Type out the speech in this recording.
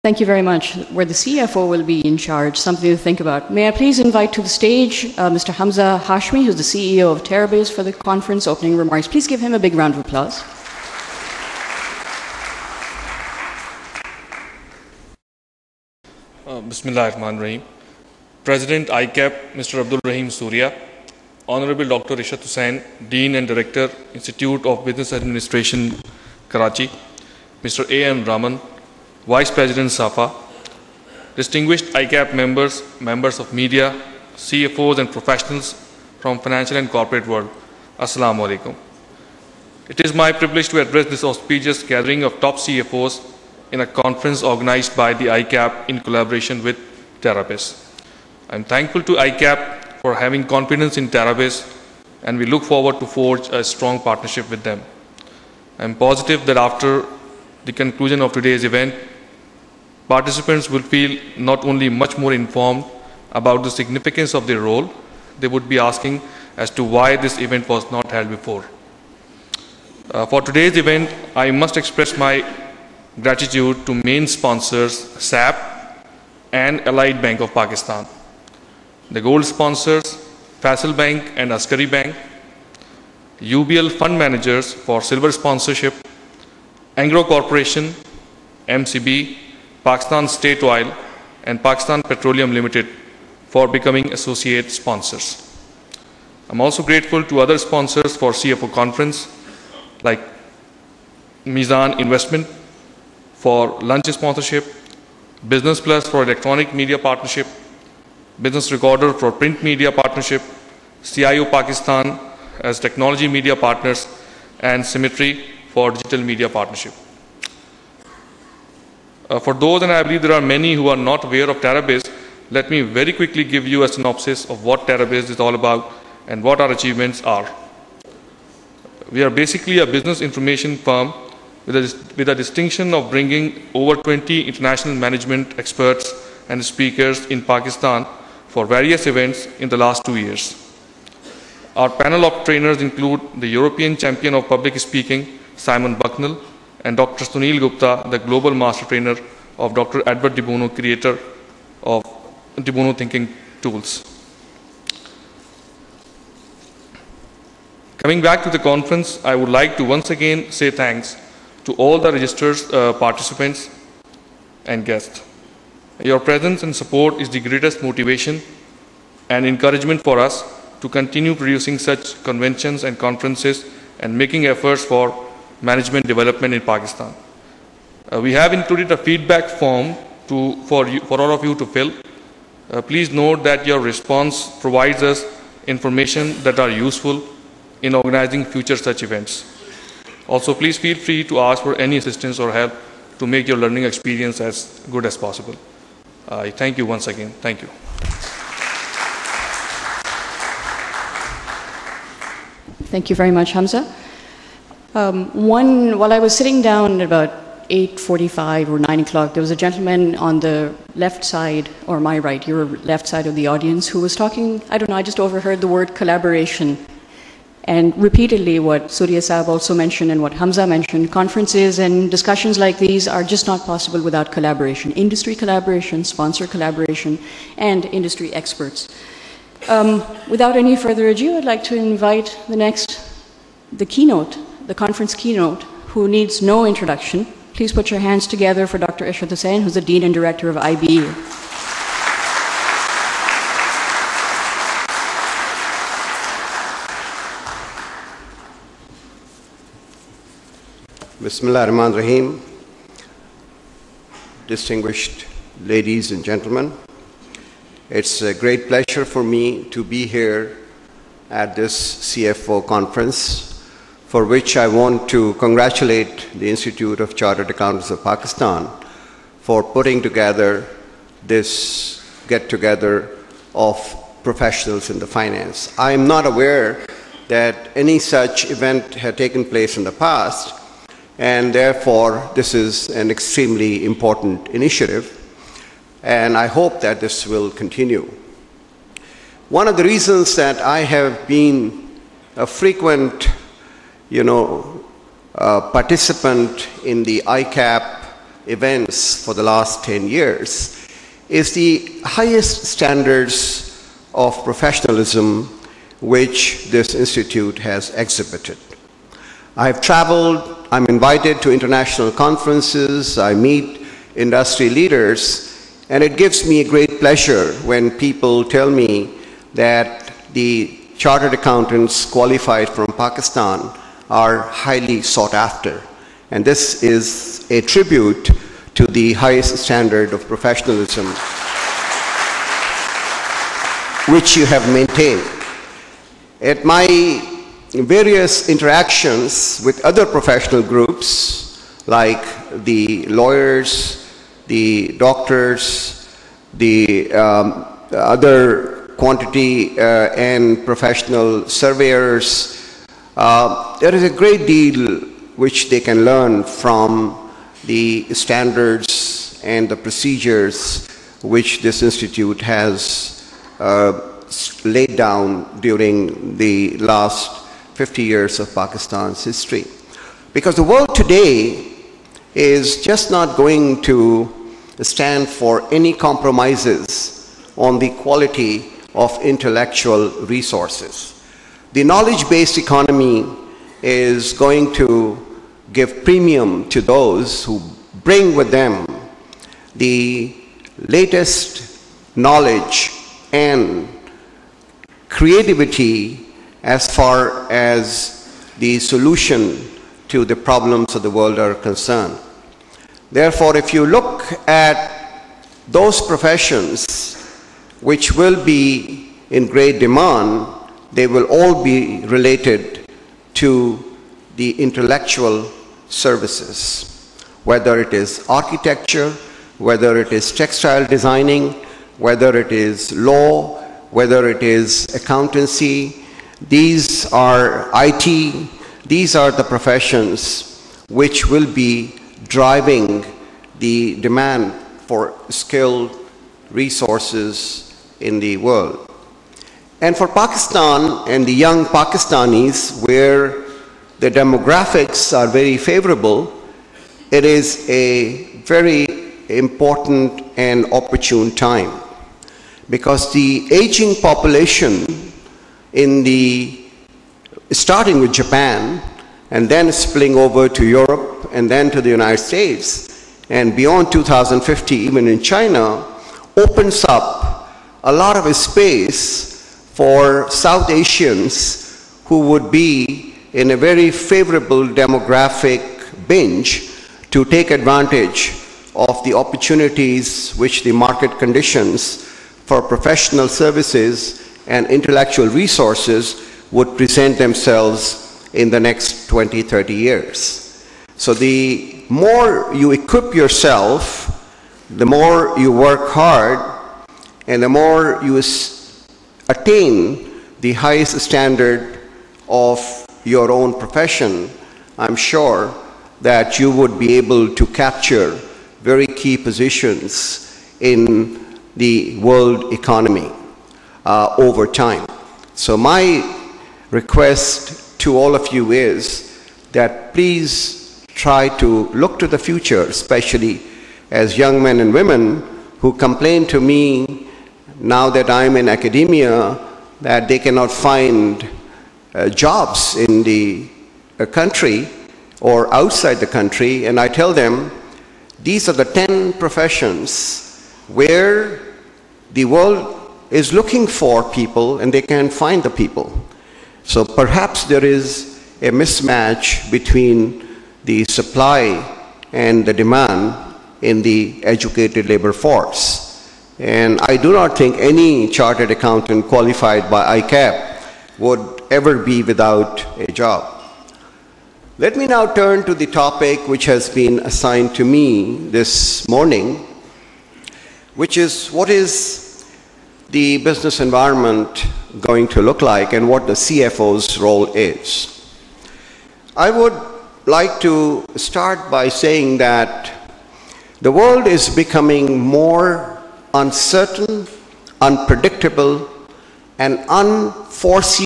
Thank you very much. Where the CFO will be in charge, something to think about. May I please invite to the stage Mr. Hamza Hashmi, who's the CEO of Terabase, for the conference opening remarks. Please give him a big round of applause. Bismillahirrahmanirrahim. President ICAP, Mr. Abdul Rahim Suriya, Honorable Dr. Ishat Hussain, Dean and Director, Institute of Business Administration, Karachi, Mr. A.M. Raman, Vice President SAFA, distinguished ICAP members, members of media, CFOs and professionals from financial and corporate world, Assalamu alaikum. It is my privilege to address this auspicious gathering of top CFOs in a conference organized by the ICAP in collaboration with Terabase. I am thankful to ICAP for having confidence in Terabase, and we look forward to forge a strong partnership with them. I am positive that after the conclusion of today's event, participants will feel not only much more informed about the significance of their role, they would be asking as to why this event was not held before. For today's event, I must express my gratitude to main sponsors SAP and Allied Bank of Pakistan, the gold sponsors Faisal Bank and Askari Bank, UBL fund managers for silver sponsorship, Anglo Corporation, MCB, Pakistan State Oil and Pakistan Petroleum Limited for becoming associate sponsors. I'm also grateful to other sponsors for CFO Conference like Mizan Investment for lunch sponsorship, Business Plus for electronic media partnership, Business Recorder for print media partnership, CIO Pakistan as technology media partners, and Symmetry for digital media partnership. For those, and I believe there are many who are not aware of Terabase, let me very quickly give you a synopsis of what Terabase is all about and what our achievements are. We are basically a business information firm with a distinction of bringing over 20 international management experts and speakers in Pakistan for various events in the last 2 years. Our panel of trainers include the European Champion of Public Speaking, Simon Bucknell, and Dr. Sunil Gupta, the Global Master Trainer of Dr. Edward de Bono, creator of de Bono Thinking Tools. Coming back to the conference, I would like to once again say thanks to all the registered participants and guests. Your presence and support is the greatest motivation and encouragement for us to continue producing such conventions and conferences and making efforts for management development in Pakistan. We have included a feedback form for all of you to fill. Please note that your response provides us information that are useful in organizing future such events. Also, please feel free to ask for any assistance or help to make your learning experience as good as possible. I thank you once again. Thank you. Thank you very much, Hamza. While I was sitting down at about 8:45 or 9 o'clock, there was a gentleman on the left side, or my right, your left side of the audience, who was talking, I don't know, I just overheard the word collaboration. And repeatedly what Suriya Saab also mentioned and what Hamza mentioned, conferences and discussions like these are just not possible without collaboration. Industry collaboration, sponsor collaboration, and industry experts. Without any further ado, I'd like to invite the keynote, the conference keynote, who needs no introduction. Please put your hands together for Dr. Ishat Hussain, who's the Dean and Director of IBE. Bismillahirrahmanirrahim. Distinguished ladies and gentlemen, it's a great pleasure for me to be here at this CFO conference, for which I want to congratulate the Institute of Chartered Accountants of Pakistan for putting together this get-together of professionals in the finance. I am not aware that any such event had taken place in the past, and therefore this is an extremely important initiative, and I hope that this will continue. One of the reasons that I have been a frequent participant in the ICAP events for the last 10 years is the highest standards of professionalism which this institute has exhibited. I've traveled, I'm invited to international conferences, I meet industry leaders, and it gives me a great pleasure when people tell me that the chartered accountants qualified from Pakistan are highly sought after. And this is a tribute to the highest standard of professionalism which you have maintained. At my various interactions with other professional groups like the lawyers, the doctors, the other quantity and professional surveyors, there is a great deal which they can learn from the standards and the procedures which this institute has laid down during the last 50 years of Pakistan's history. Because the world today is just not going to stand for any compromises on the quality of intellectual resources. The knowledge-based economy is going to give premium to those who bring with them the latest knowledge and creativity as far as the solution to the problems of the world are concerned. Therefore, if you look at those professions which will be in great demand, they will all be related to the intellectual services, whether it is architecture, whether it is textile designing, whether it is law, whether it is accountancy. These are IT, these are the professions which will be driving the demand for skilled resources in the world. And for Pakistan and the young Pakistanis, where the demographics are very favorable, it is a very important and opportune time, because the aging population starting with Japan and then spilling over to Europe and then to the United States and beyond 2050 even in China, opens up a lot of space for South Asians who would be in a very favorable demographic binge to take advantage of the opportunities which the market conditions for professional services and intellectual resources would present themselves in the next 20, 30 years. So the more you equip yourself, the more you work hard, and the more you attain the highest standard of your own profession, I'm sure that you would be able to capture very key positions in the world economy over time. So my request to all of you is that please try to look to the future, especially as young men and women who complain to me now that I'm in academia that they cannot find jobs in the country or outside the country, and I tell them these are the 10 professions where the world is looking for people and they can't find the people. So perhaps there is a mismatch between the supply and the demand in the educated labor force. And I do not think any chartered accountant qualified by ICAP would ever be without a job. Let me now turn to the topic which has been assigned to me this morning, which is what is the business environment going to look like and what the CFO's role is. I would like to start by saying that the world is becoming more uncertain, unpredictable, and unforeseeable